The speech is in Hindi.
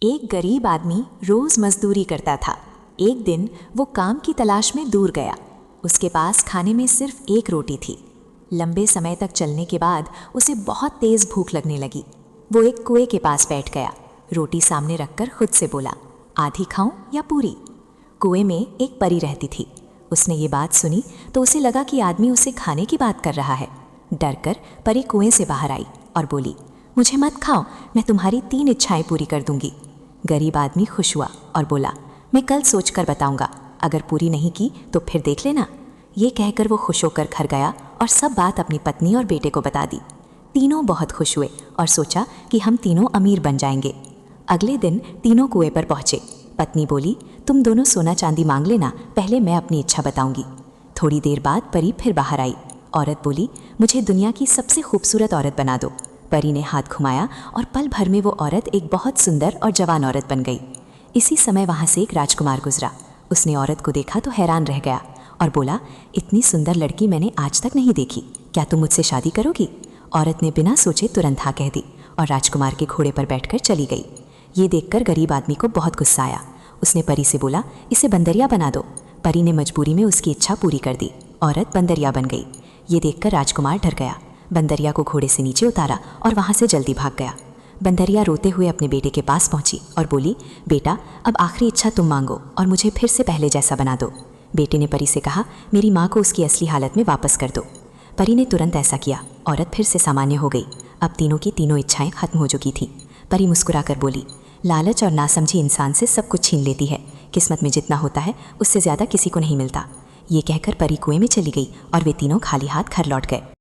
एक गरीब आदमी रोज मजदूरी करता था। एक दिन वो काम की तलाश में दूर गया। उसके पास खाने में सिर्फ एक रोटी थी। लंबे समय तक चलने के बाद उसे बहुत तेज भूख लगने लगी। वो एक कुएं के पास बैठ गया। रोटी सामने रखकर खुद से बोला, आधी खाऊं या पूरी? कुएं में एक परी रहती थी। उसने ये बात सुनी तो उसे लगा कि आदमी उसे खाने की बात कर रहा है। डरकर परी कुएं से बाहर आई और बोली, मुझे मत खाओ, मैं तुम्हारी 3 इच्छाएं पूरी कर दूंगी। गरीब आदमी खुश हुआ और बोला, मैं कल सोचकर बताऊंगा, अगर पूरी नहीं की तो फिर देख लेना। ये कहकर वो खुश होकर घर गया और सब बात अपनी पत्नी और बेटे को बता दी। तीनों बहुत खुश हुए और सोचा कि हम तीनों अमीर बन जाएंगे। अगले दिन तीनों कुएं पर पहुंचे। पत्नी बोली, तुम दोनों सोना चांदी मांग लेना, पहले मैं अपनी इच्छा बताऊंगी। थोड़ी देर बाद परी फिर बाहर आई। औरत बोली, मुझे दुनिया की सबसे खूबसूरत औरत बना दो। परी ने हाथ घुमाया और पल भर में वो औरत एक बहुत सुंदर और जवान औरत बन गई। इसी समय वहाँ से एक राजकुमार गुजरा। उसने औरत को देखा तो हैरान रह गया और बोला, इतनी सुंदर लड़की मैंने आज तक नहीं देखी, क्या तुम मुझसे शादी करोगी? औरत ने बिना सोचे तुरंत हाँ कह दी और राजकुमार के घोड़े पर बैठकर चली गई। ये देखकर गरीब आदमी को बहुत गुस्सा आया। उसने परी से बोला, इसे बंदरिया बना दो। परी ने मजबूरी में उसकी इच्छा पूरी कर दी। औरत बंदरिया बन गई। ये देखकर राजकुमार डर गया। बंदरिया को घोड़े से नीचे उतारा और वहाँ से जल्दी भाग गया। बंदरिया रोते हुए अपने बेटे के पास पहुंची और बोली, बेटा, अब आखिरी इच्छा तुम मांगो और मुझे फिर से पहले जैसा बना दो। बेटे ने परी से कहा, मेरी माँ को उसकी असली हालत में वापस कर दो। परी ने तुरंत ऐसा किया। औरत फिर से सामान्य हो गई। अब तीनों की तीनों इच्छाएं खत्म हो चुकी थीं। परी मुस्कुराकर बोली, लालच और नासमझी इंसान से सब कुछ छीन लेती है। किस्मत में जितना होता है उससे ज़्यादा किसी को नहीं मिलता। ये कहकर परी कुएं में चली गई और वे तीनों खाली हाथ घर लौट गए।